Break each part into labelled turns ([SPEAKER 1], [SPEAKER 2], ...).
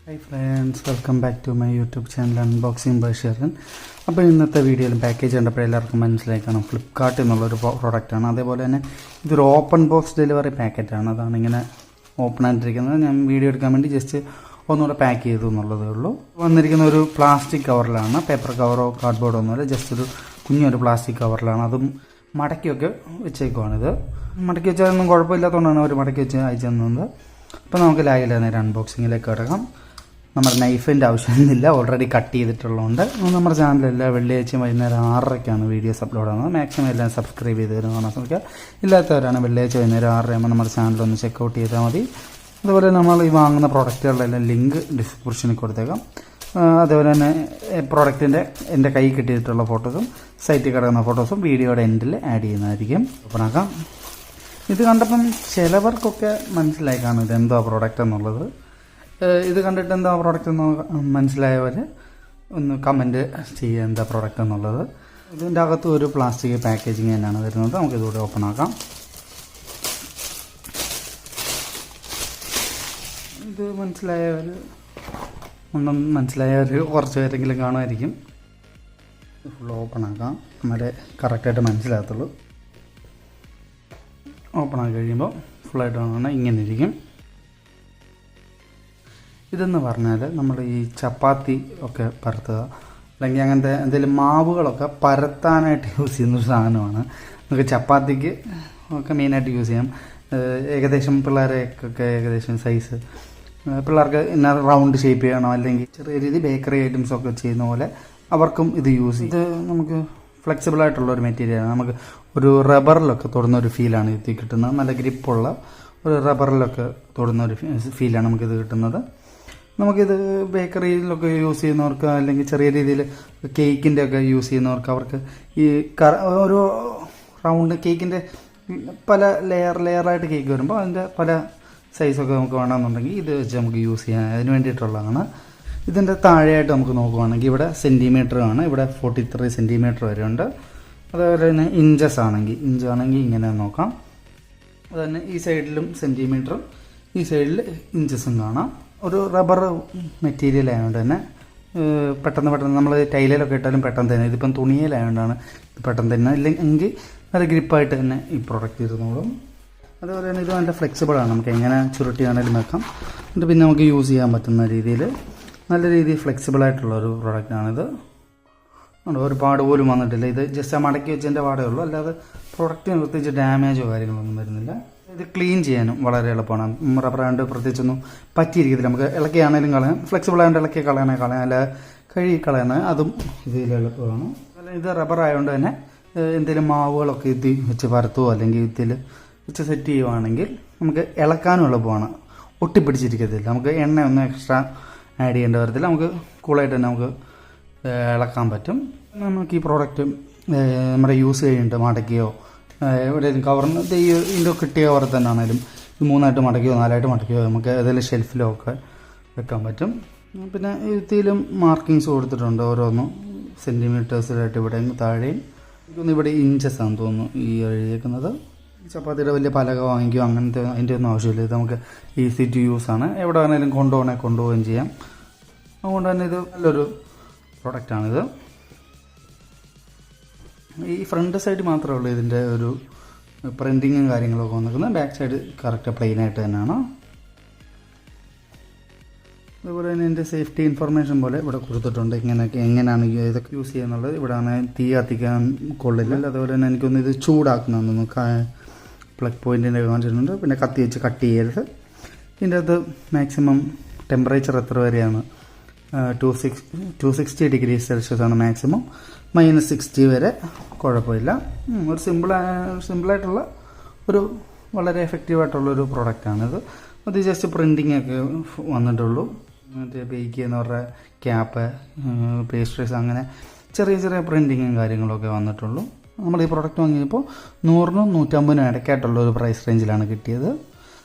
[SPEAKER 1] Hi friends, welcome back to my YouTube channel Unboxing by Sharon. അപ്പോൾ ഇന്നത്തെ വീഡിയോയിൽ package കണ്ടപ്പോൾ എല്ലാവർക്കും മനസ്സിലാക്കണം ഫ്ലിപ്കാർട്ട് എന്നുള്ളൊരു പ്രോഡക്റ്റാണ്. അതേപോലെ തന്നെ ഇതൊരു ഓപ്പൺ ബോക്സ് ഡെലിവറി പാക്കറ്റാണ്. അതാണ് ഇങ്ങനെ ഓപ്പൺ ആയിട്ടിരിക്കുന്നത്. ഞാൻ വീഡിയോ എടുക്കാൻ വേണ്ടി ജസ്റ്റ് ഒന്നുകൂടെ പാക്ക് ചെയ്തു എന്നുള്ളതേ ഉള്ളൂ. വന്നിരിക്കുന്ന ഒരു പ്ലാസ്റ്റിക് കവറിലാണ്, പേപ്പർ കവറോ കാർഡ്ബോർഡോ ഒന്നുമില്ല, ജസ്റ്റ് ഒരു കുഞ്ഞൊരു പ്ലാസ്റ്റിക് കവറിലാണ്. അതും മടക്കിയൊക്കെ വെച്ചേക്കുവാണിത്. മടക്കി വെച്ചാലൊന്നും കുഴപ്പമില്ലാത്തതുകൊണ്ടാണ് അവർ മടക്കി വെച്ച് അയച്ചു തന്നത്. അപ്പോൾ നമുക്ക് ലാഗില്ല നേരെ അൺബോക്സിങ്ങിലേക്ക് കിടക്കാം. നമ്മുടെ നൈഫിൻ്റെ ആവശ്യമൊന്നുമില്ല, ഓൾറെഡി കട്ട് ചെയ്തിട്ടുള്ളതുകൊണ്ട്. നമ്മുടെ ചാനലിൽ വെള്ളിയാഴ്ച വൈകുന്നേരം 6:30ക്കാണ് വീഡിയോസ് അപ്ലോഡ് ആകുന്നത്. മാക്സിമം എല്ലാം സബ്സ്ക്രൈബ് ചെയ്ത് തരും കാണാൻ ശ്രമിക്കുക. ഇല്ലാത്തവരാണ് വെള്ളിയാഴ്ച വൈകുന്നേരം 6:30 ആകുമ്പോൾ നമ്മുടെ ചാനലൊന്ന് ചെക്കൗട്ട് ചെയ്താൽ മതി. അതുപോലെ നമ്മൾ ഈ വാങ്ങുന്ന പ്രോഡക്റ്റുകളുടെല്ലാം ലിങ്ക് ഡിസ്ക്രിപ്ഷനിൽ കൊടുത്തേക്കാം. അതുപോലെ തന്നെ പ്രോഡക്റ്റിൻ്റെ എൻ്റെ കൈ കിട്ടിയിട്ടുള്ള ഫോട്ടോസും സൈറ്റിൽ കിടക്കുന്ന ഫോട്ടോസും വീഡിയോയുടെ എൻഡിൽ ആഡ് ചെയ്യുന്നതായിരിക്കും. ഓപ്പണാക്കാം. ഇത് കണ്ടപ്പം ചിലവർക്കൊക്കെ മനസ്സിലായി കാണും ഇതെന്തോ പ്രോഡക്റ്റ് എന്നുള്ളത്. ഇത് കണ്ടിട്ട് എന്താ പ്രോഡക്റ്റ് എന്ന് മനസ്സിലായവർ ഒന്ന് കമൻറ്റ് ചെയ്യുക എന്താ പ്രോഡക്റ്റ് എന്നുള്ളത്. ഇതിൻ്റെ അകത്ത് ഒരു പ്ലാസ്റ്റിക് പാക്കേജിങ് തന്നെയാണ് വരുന്നത്. നമുക്കിതുകൂടെ ഓപ്പൺ ആക്കാം. ഇത് മനസ്സിലായവർ കുറച്ച് പേരെങ്കിലും കാണുമായിരിക്കും. ഫുൾ ഓപ്പൺ ആക്കാം, എന്നാലേ കറക്റ്റായിട്ട് മനസ്സിലാകത്തുള്ളൂ. ഓപ്പൺ ആക്കി കഴിയുമ്പോൾ ഫുള്ളായിട്ട് കാണുന്നത് ഇങ്ങനെ ഇരിക്കും. ഇതെന്ന് പറഞ്ഞാൽ നമ്മൾ ഈ ചപ്പാത്തി ഒക്കെ പരത്തുക അല്ലെങ്കിൽ അങ്ങനത്തെ എന്തെങ്കിലും മാവുകളൊക്കെ പരത്താനായിട്ട് യൂസ് ചെയ്യുന്നൊരു സാധനമാണ്. നമുക്ക് ചപ്പാത്തിക്ക് ഒക്കെ മെയിനായിട്ട് യൂസ് ചെയ്യാം. ഏകദേശം പിള്ളേരെയൊക്കെ ഏകദേശം സൈസ് പിള്ളേർക്ക് ഇന്ന റൗണ്ട് ഷേപ്പ് ചെയ്യണോ അല്ലെങ്കിൽ ചെറിയ രീതി ബേക്കറി ഐറ്റംസ് ഒക്കെ ചെയ്യുന്ന പോലെ അവർക്കും ഇത് യൂസ് ചെയ്യും. ഇത് നമുക്ക് ഫ്ലെക്സിബിൾ ആയിട്ടുള്ള ഒരു മെറ്റീരിയലാണ്. നമുക്ക് ഒരു റബ്ബറിലൊക്കെ തൊടുന്ന ഒരു ഫീലാണ് ഇത് കിട്ടുന്നത്. നല്ല ഗ്രിപ്പുള്ള ഒരു റബ്ബറിലൊക്കെ തൊടുന്ന ഒരു ഫീലാണ് നമുക്കിത് കിട്ടുന്നത്. നമുക്കിത് ബേക്കറിയിലൊക്കെ യൂസ് ചെയ്യുന്നവർക്ക് അല്ലെങ്കിൽ ചെറിയ രീതിയിൽ കേക്കിൻ്റെ ഒക്കെ യൂസ് ചെയ്യുന്നവർക്ക് അവർക്ക് ഈ ഒരു റൗണ്ട് കേക്കിൻ്റെ പല ലെയറായിട്ട് കേക്ക് വരുമ്പോൾ അതിൻ്റെ പല സൈസൊക്കെ നമുക്ക് വേണമെന്നുണ്ടെങ്കിൽ ഇത് വെച്ച് നമുക്ക് യൂസ് ചെയ്യാൻ അതിന് വേണ്ടിയിട്ടുള്ളതാണ്. ഇതിൻ്റെ താഴെയായിട്ട് നമുക്ക് നോക്കുവാണെങ്കിൽ ഇവിടെ സെൻറ്റിമീറ്റർ ആണ്, ഇവിടെ 43 സെൻറ്റിമീറ്റർ വരെ ഉണ്ട്. അതേപോലെ തന്നെ ഇഞ്ചാണെങ്കിൽ ഇങ്ങനെ നോക്കാം. അതുതന്നെ ഈ സൈഡിലും സെൻറ്റിമീറ്ററും ഈ സൈഡിൽ ഇഞ്ചസും കാണാം. ഒരു റബ്ബർ മെറ്റീരിയൽ ആയതുകൊണ്ട് തന്നെ പെട്ടെന്ന് നമ്മൾ ടൈലിലൊക്കെ ഇട്ടാലും പെട്ടെന്ന് തന്നെ, ഇതിപ്പം തുണിയിലായതുകൊണ്ടാണ് പെട്ടെന്ന് തന്നെ, ഇല്ലെങ്കിൽ നല്ല ഗ്രിപ്പായിട്ട് തന്നെ ഈ പ്രോഡക്റ്റ് ഇരുന്നോളും. അതുപോലെ തന്നെ ഇത് നല്ല ഫ്ലെക്സിബിളാണ്, നമുക്ക് എങ്ങനെ ചുരുട്ടി ആണെങ്കിലും വെക്കാം. എന്നിട്ട് പിന്നെ നമുക്ക് യൂസ് ചെയ്യാൻ പറ്റുന്ന രീതിയിൽ നല്ല രീതിയിൽ ഫ്ലെക്സിബിളായിട്ടുള്ളൊരു പ്രോഡക്റ്റാണിത്. ഒരുപാട് പോലും വന്നിട്ടില്ല. ഇത് ജസ്റ്റ് മടക്കി വെച്ചതിൻ്റെ പാടേ ഉള്ളൂ, അല്ലാതെ പ്രോഡക്റ്റിന് പ്രത്യേകിച്ച് ഡാമേജോ കാര്യങ്ങളൊന്നും വരുന്നില്ല. ഇത് ക്ലീൻ ചെയ്യാനും വളരെ എളുപ്പമാണ്. റബ്ബറാണ്ട് പ്രത്യേകിച്ചൊന്നും പറ്റിയിരിക്കത്തില്ല. നമുക്ക് ഇളക്കിയാണേലും കളയാം, ഫ്ലെക്സിബിൾ ആയതുകൊണ്ട് ഇളക്കി കളയാം, അല്ല കഴുകി കളയാൻ അതും ഇതിൽ എളുപ്പമാണ്. ഇത് റബ്ബർ ആയതുകൊണ്ട് തന്നെ എന്തെങ്കിലും മാവുകളൊക്കെ ഇത് വെച്ച് പരത്തുകയോ അല്ലെങ്കിൽ ഇതിൽ വെച്ച് സെറ്റ് ചെയ്യുവാണെങ്കിൽ നമുക്ക് ഇളക്കാനും എളുപ്പമാണ്, ഒട്ടിപ്പിടിച്ചിരിക്കത്തില്ല. നമുക്ക് എണ്ണയൊന്നും എക്സ്ട്രാ ആഡ് ചെയ്യേണ്ട വരത്തില്ല, നമുക്ക് കൂളായിട്ട് തന്നെ നമുക്ക് ഇളക്കാൻ പറ്റും. നമുക്ക് ഈ പ്രോഡക്റ്റ് നമ്മുടെ യൂസ് കഴിഞ്ഞിട്ട് മടക്കിയോ എവിടെയെങ്കിലും കവറിന് ഇതിൻ്റെ കിട്ടിയ കവർ തന്നെ ആണെങ്കിലും 3ആയിട്ട് മടക്കിയോ 4ആയിട്ട് മടക്കിയോ നമുക്ക് ഏതെങ്കിലും ഷെൽഫിലോ ഒക്കെ വെക്കാൻ പറ്റും. പിന്നെ ഇതിലും മാർക്കിങ്സ് കൊടുത്തിട്ടുണ്ട്, ഓരോന്നും സെൻറ്റിമീറ്റേഴ്സിലായിട്ട് ഇവിടെ താഴെയും. എനിക്കൊന്ന് ഇവിടെ ഇഞ്ചസ് ആണെന്ന് തോന്നുന്നു ഈ എഴുതിയേക്കുന്നത്. ചപ്പാത്തിയുടെ വലിയ പലക വാങ്ങിക്കുകയോ അങ്ങനത്തെ അതിൻ്റെ ഒന്നും ആവശ്യമില്ല. ഇത് നമുക്ക് ഈസി ടു യൂസ് ആണ്, എവിടെ വേണമെങ്കിലും കൊണ്ടുപോവുകയും ചെയ്യാം. അതുകൊണ്ട് തന്നെ ഇത് നല്ലൊരു പ്രൊഡക്റ്റാണിത്. ഈ ഫ്രണ്ട് സൈഡ് മാത്രമേ ഉള്ളൂ ഇതിൻ്റെ ഒരു പ്രിൻറ്റിങ്ങും കാര്യങ്ങളൊക്കെ വന്നിരിക്കുന്നത്. ബാക്ക് സൈഡ് കറക്റ്റ് പ്ലെയിനായിട്ട് തന്നെയാണ്. അതുപോലെ തന്നെ എൻ്റെ സേഫ്റ്റി ഇൻഫർമേഷൻ പോലെ ഇവിടെ കൊടുത്തിട്ടുണ്ട്, എങ്ങനെയാണ് ഇതൊക്കെ യൂസ് ചെയ്യുന്നുള്ളത്. ഇവിടെ ആണെങ്കിൽ തീ കത്തിക്കാൻ കൊള്ളില്ല. അതുപോലെ തന്നെ എനിക്കൊന്ന് ഇത് ചൂടാക്കുന്നതെന്ന് പ്ലഗ് പോയിൻറ്റിൻ്റെ കാണിച്ചിട്ടുണ്ട്. പിന്നെ കത്തി വെച്ച് കട്ട് ചെയ്യരുത്. ഇതിൻ്റെ അകത്ത് മാക്സിമം ടെമ്പറേച്ചർ എത്ര വരെയാണ്, 260 ഡിഗ്രി സെൽഷ്യസ് ആണ് മാക്സിമം, -60 വരെ കുഴപ്പമില്ല. ഒരു സിമ്പിളായിട്ടുള്ള ഒരു വളരെ എഫക്റ്റീവായിട്ടുള്ളൊരു പ്രോഡക്റ്റാണിത്. അത് ജസ്റ്റ് പ്രിൻറ്റിങ് ഒക്കെ വന്നിട്ടുള്ളൂ. മറ്റേ ബേക്ക് ചെയ്യുന്നവരുടെ ക്യാപ്പ്, പേസ്ട്രീസ് അങ്ങനെ ചെറിയ പ്രിൻറ്റിങ്ങും കാര്യങ്ങളൊക്കെ വന്നിട്ടുള്ളൂ. നമ്മൾ ഈ പ്രോഡക്റ്റ് വാങ്ങിയപ്പോൾ 100-നും 150-നും ഇടയ്ക്കായിട്ടുള്ള ഒരു പ്രൈസ് റേഞ്ചിലാണ് കിട്ടിയത്.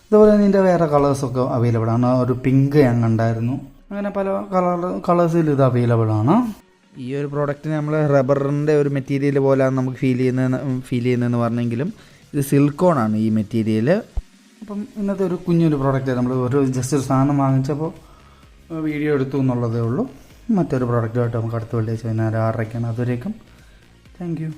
[SPEAKER 1] അതുപോലെ തന്നെ ഇതിൻ്റെ വേറെ കളേഴ്സൊക്കെ അവൈലബിൾ ആണ്. ഒരു പിങ്ക് ഞങ്ങൾ ഉണ്ടായിരുന്നു, അങ്ങനെ പല കളേഴ്സിൽ ഇത് അവൈലബിൾ ആണ്. ഈ ഒരു പ്രോഡക്റ്റിന് നമ്മൾ റബ്ബറിൻ്റെ ഒരു മെറ്റീരിയൽ പോലെയാണ് നമുക്ക് ഫീൽ ചെയ്യുന്നതെന്ന് പറഞ്ഞെങ്കിലും ഇത് സിൽക്കോണാണ് ഈ മെറ്റീരിയൽ. അപ്പം ഇന്നത്തെ ഒരു കുഞ്ഞൊരു പ്രോഡക്റ്റ് നമ്മൾ ജസ്റ്റ് ഒരു സാധനം വാങ്ങിച്ചപ്പോൾ വീഡിയോ എടുത്തു എന്നുള്ളതേ ഉള്ളൂ. മറ്റൊരു പ്രോഡക്റ്റുമായിട്ട് നമുക്ക് അടുത്ത വെള്ളിയാഴ്ച 6:30 അതുവരേക്കും താങ്ക് യു.